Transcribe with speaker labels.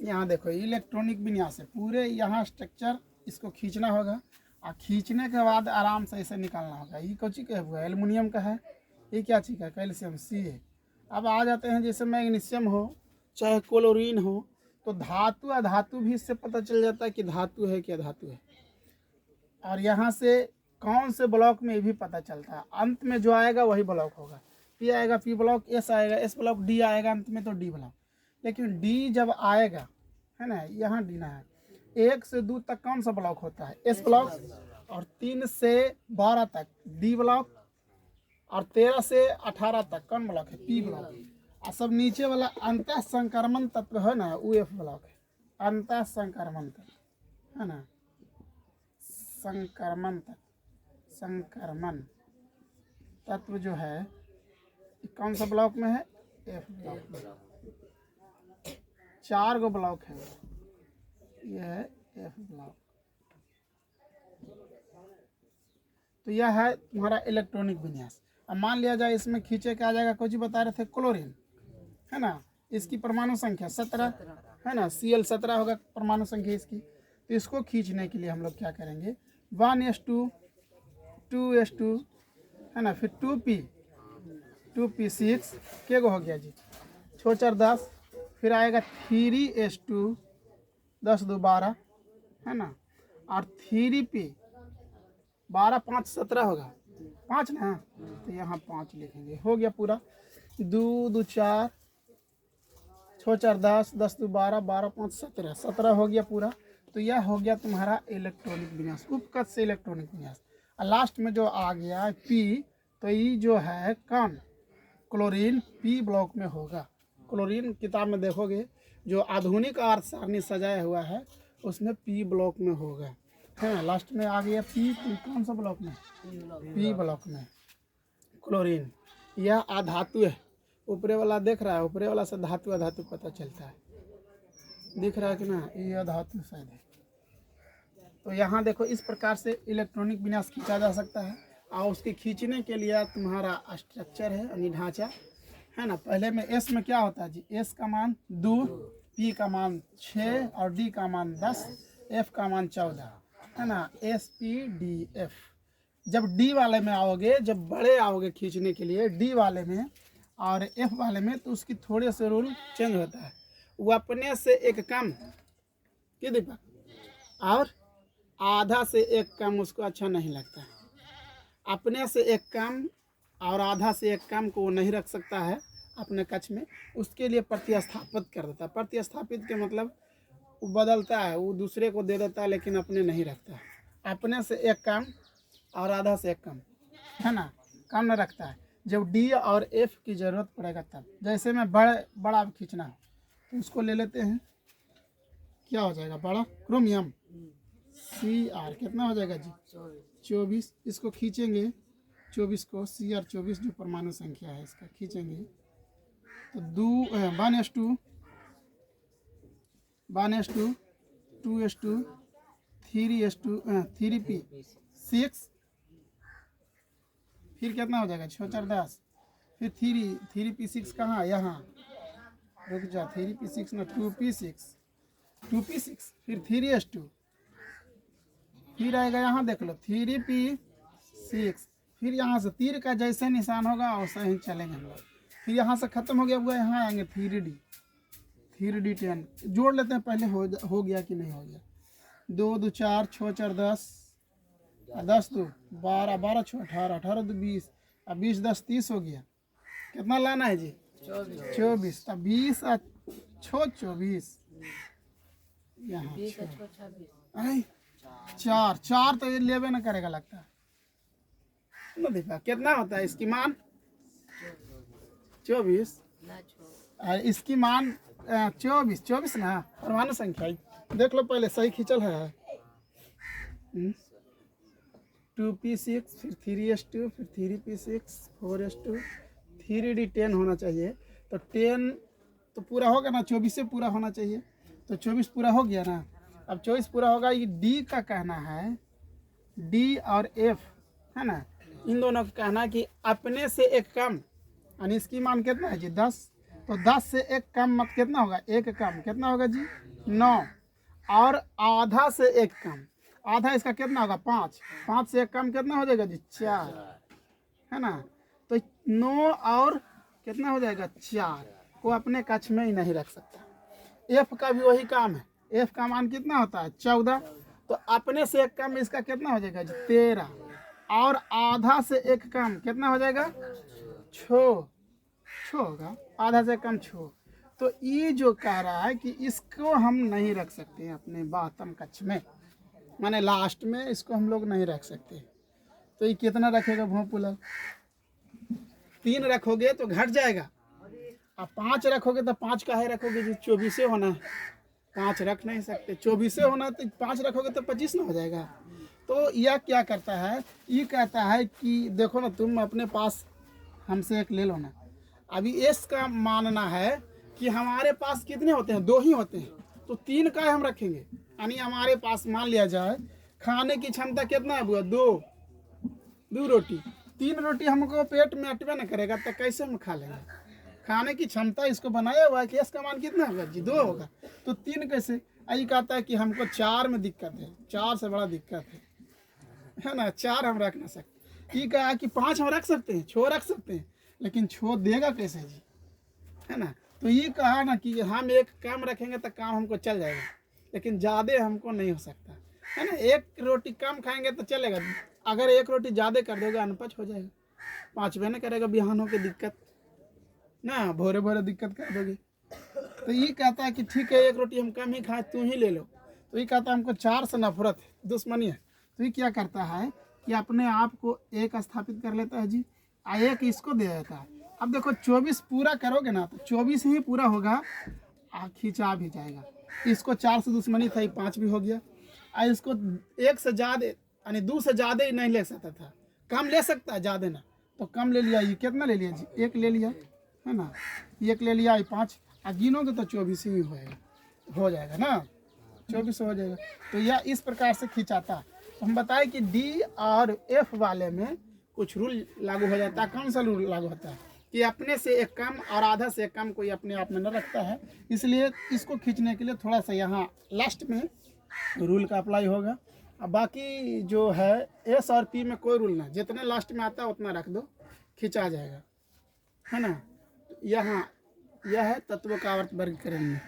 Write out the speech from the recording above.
Speaker 1: यहाँ देखो इलेक्ट्रॉनिक विन्यास है, पूरे यहाँ स्ट्रक्चर इसको खींचना होगा और खींचने के बाद आराम से इसे निकालना होगा। ये कौन चीज़ का हुआ है? एल्युमिनियम का है। ये क्या चीज़ का? कैल्शियम, सी है। अब आ जाते हैं जैसे मैग्नीशियम हो चाहे क्लोरीन हो, तो धातु अधातु भी इससे पता चल जाता है कि धातु है क्या धातु है। और यहाँ से कौन से ब्लॉक में भी पता चलता है। अंत में जो आएगा वही ब्लॉक होगा। पी आएगा पी ब्लॉक, एस आएगा एस ब्लॉक, डी आएगा अंत में तो डी ब्लॉक। लेकिन डी जब आएगा है ना, यहाँ डी ना है, 1 से 2 तक कौन सा ब्लॉक होता है? S block. और 3 से 12 तक डी ब्लॉक। और 13 से 18 तक कौन ब्लॉक है? P block. और सब नीचे वाला अंतः संक्रमण तत्व है ना, वो एफ ब्लॉक है। अंतः संक्रमण तत्व है ना, संक्रमण तत्व, संक्रमण तत्व जो है कौन सा ब्लॉक में है? एफ ब्लॉक में। 4 गो ब्लॉक है, यह है एफ ब्लॉक। तो यह है तुम्हारा इलेक्ट्रॉनिक विन्यास। अब मान लिया जाए इसमें खींचे क्या आ जाएगा, कुछ बता रहे थे क्लोरीन है ना, इसकी परमाणु संख्या 17 है ना, Cl17 होगा परमाणु संख्या इसकी। तो इसको खींचने के लिए हम लोग क्या करेंगे, 1s2 2s2 है ना, फिर 2p6 के गो हो गया जी, 4 10, फिर आएगा 3s2 10 2 12 है ना, और 3p 12 5 17 होगा, 5 ना, तो यहाँ 5 लिखेंगे। हो गया पूरा। 2 2 4 6 4 10 10 2 12 12 5 17 17 हो गया पूरा। तो यह हो गया तुम्हारा इलेक्ट्रॉनिक विन्यास, उपकत से इलेक्ट्रॉनिक विन्यास। और लास्ट में जो आ गया पी, तो ये जो है कौन? क्लोरीन पी ब्लॉक में होगा। क्लोरीन किताब में देखोगे जो आधुनिक अर्थ सारणी सजाया हुआ है उसमें पी ब्लॉक में होगा है ना। लास्ट में आ गया पी, कौन सा ब्लॉक में? पी ब्लॉक में क्लोरीन। यह अधातु है, ऊपरे वाला देख रहा है, ऊपरे वाला से धातु अधातु पता चलता है, दिख रहा है कि ना, ये अधातु शायद है। तो यहाँ देखो इस प्रकार से इलेक्ट्रॉनिक विन्यास खींचा जा सकता है। और उसके खींचने के लिए तुम्हारा स्ट्रक्चर है यानी ढांचा है ना। पहले में एस में क्या होता है जी, एस का मान 2, पी का मान 6 और डी का मान 10, एफ का मान 14 है ना, एस पी डी एफ। जब डी वाले में आओगे, जब बड़े आओगे खींचने के लिए डी वाले में और एफ वाले में, तो उसकी थोड़े से रूल चेंज होता है। वो अपने से एक कम कि दीपक, और आधा से एक कम उसको अच्छा नहीं लगता है। अपने से एक कम और आधा से एक कम को वो नहीं रख सकता है अपने कक्ष में, उसके लिए प्रतिस्थापित कर देता है। प्रतिस्थापित के मतलब वो बदलता है, वो दूसरे को दे देता है लेकिन अपने नहीं रखता है। अपने से एक कम और आधा से एक कम है ना, कम न रखता है। जब डी और एफ की ज़रूरत पड़ेगा तब, जैसे में बड़ा खींचना हो तो उसको ले लेते हैं, क्या हो जाएगा, बड़ा क्रोमियम Cr कितना हो जाएगा जी, 24। इसको खींचेंगे 24 को, Cr24 जो परमाणु संख्या है इसका खींचेंगे तो 1s2 2s2 3s2 3p6, फिर कितना हो जाएगा 6 4 10, फिर 3p6 कहाँ, यहाँ रुक जा, 3p6 ना 2p6 फिर 3s2, फिर आएगा यहाँ देख लो 3p6, फिर यहाँ से तीर का जैसे निशान होगा वैसे ही चलेंगे हम लोग। फिर यहाँ से ख़त्म हो गया हुआ, यहाँ आएंगे 3d10 जोड़ लेते हैं पहले, हो गया कि नहीं हो गया। 2 2 4 6 4 10 10 2 12 12 6 18 18 2 20 अब 20 10 30 हो गया। कितना लाना है जी, 24। तब 20 6 24 यहाँ 4 तो ये लेवे ना करेगा लगता है ना। देखा कितना होता है इसकी मान 24 और इसकी मान 24 ना, परमाणु संख्या देख लो पहले सही खींचल है। 2p6 फिर 3s2 फिर 3p6 4s2 3d10 होना चाहिए। तो 10 तो पूरा होगा ना, 24 से पूरा होना चाहिए, तो 24 पूरा हो गया ना। अब 24 पूरा होगा, ये डी का कहना है, डी और एफ है ना, इन दोनों का कहना है कि अपने से एक कम, यानी इसकी मान कितना है जी 10, तो 10 से एक कम मत कितना होगा, एक कम कितना होगा जी 9, और आधा से एक कम, आधा इसका कितना होगा 5, 5 से एक कम कितना हो जाएगा जी 4, है ना। तो 9 और कितना हो जाएगा 4 को अपने कक्ष में ही नहीं रख सकता। एफ का भी वही काम है, एफ का मान कितना होता है 14, तो अपने से एक कम इसका कितना हो जाएगा जी 13, और आधा से एक कम कितना हो जाएगा 6 होगा, आधा से कम 6। तो ये जो कह रहा है कि इसको हम नहीं रख सकते अपने बातम कक्ष में, माने लास्ट में इसको हम लोग नहीं रख सकते। तो ये कितना रखेगा भोंपुलर, 3 रखोगे तो घट जाएगा, अब 5 रखोगे तो 5 काहे रखोगे जी, 24 होना है, 5 रख नहीं सकते, 24 होना है तो 5 रखोगे तो 25 ना हो जाएगा। तो यह क्या करता है, ये कहता है कि देखो ना तुम अपने पास हमसे एक ले लो ना। अभी इसका मानना है कि हमारे पास कितने होते हैं, 2 ही होते हैं, तो 3 का हम रखेंगे। यानी हमारे पास मान लिया जाए खाने की क्षमता कितना है बुआ, 2 रोटी, 3 रोटी हमको पेट में अटवे न करेगा तो कैसे हम खा लेंगे। खाने की क्षमता इसको बनाया हुआ है कि इसका मान कितना होगा जी 2 होगा, तो 3 कैसे। यही कहता है कि हमको 4 में दिक्कत है, 4 से बड़ा दिक्कत है ना, 4 हम रख ना सकते। ये कहा कि 5 हम रख सकते हैं, 6 रख सकते हैं, लेकिन 6 देगा कैसे जी, है ना। तो ये कहा ना कि हम एक कम रखेंगे तो काम हमको चल जाएगा, लेकिन ज़्यादा हमको नहीं हो सकता, है ना। एक रोटी कम खाएंगे तो चलेगा, अगर एक रोटी ज़्यादा कर दोगे अनपच हो जाएगा, 5 नहीं करेगा, बिहानों की दिक्कत ना, भोरे भोरे दिक्कत कर दोगे। तो ये कहता है कि ठीक है एक रोटी हम कम ही खाए, तू ही ले लो। तो ये कहता है हमको 4 से नफरत है, दुश्मनी है। तो ये क्या करता है कि अपने आप को एक स्थापित कर लेता है जी, एक इसको दे देता है। अब देखो 24 पूरा करोगे ना तो 24 ही पूरा होगा, खींचा भी जाएगा। इसको 4 से दुश्मनी था, 5 भी हो गया। इसको 1 से ज़्यादा यानी 2 से ज़्यादा ही नहीं ले सकता था, कम ले सकता है, ज़्यादा ना, तो कम ले लिया। ये कितना ले लिया जी, 1 ले लिया, है ना, 1 ले लिया, 5 गिनोगे तो 24 ही हो जाएगा ना, 24 हो जाएगा। तो यह इस प्रकार से खिंचाता। तो हम बताएं कि डी और एफ वाले में कुछ रूल लागू हो जाता है। कौन सा रूल लागू होता है कि अपने से एक कम और आधा से एक कम कोई अपने आप में न रखता है, इसलिए इसको खींचने के लिए थोड़ा सा यहाँ लास्ट में रूल का अप्लाई होगा। अब बाकी जो है एस और पी में कोई रूल ना, जितने लास्ट में आता है उतना रख दो, खिंचा जाएगा, है ना। यहाँ यह है तत्वों का आवर्त वर्गीकरण में।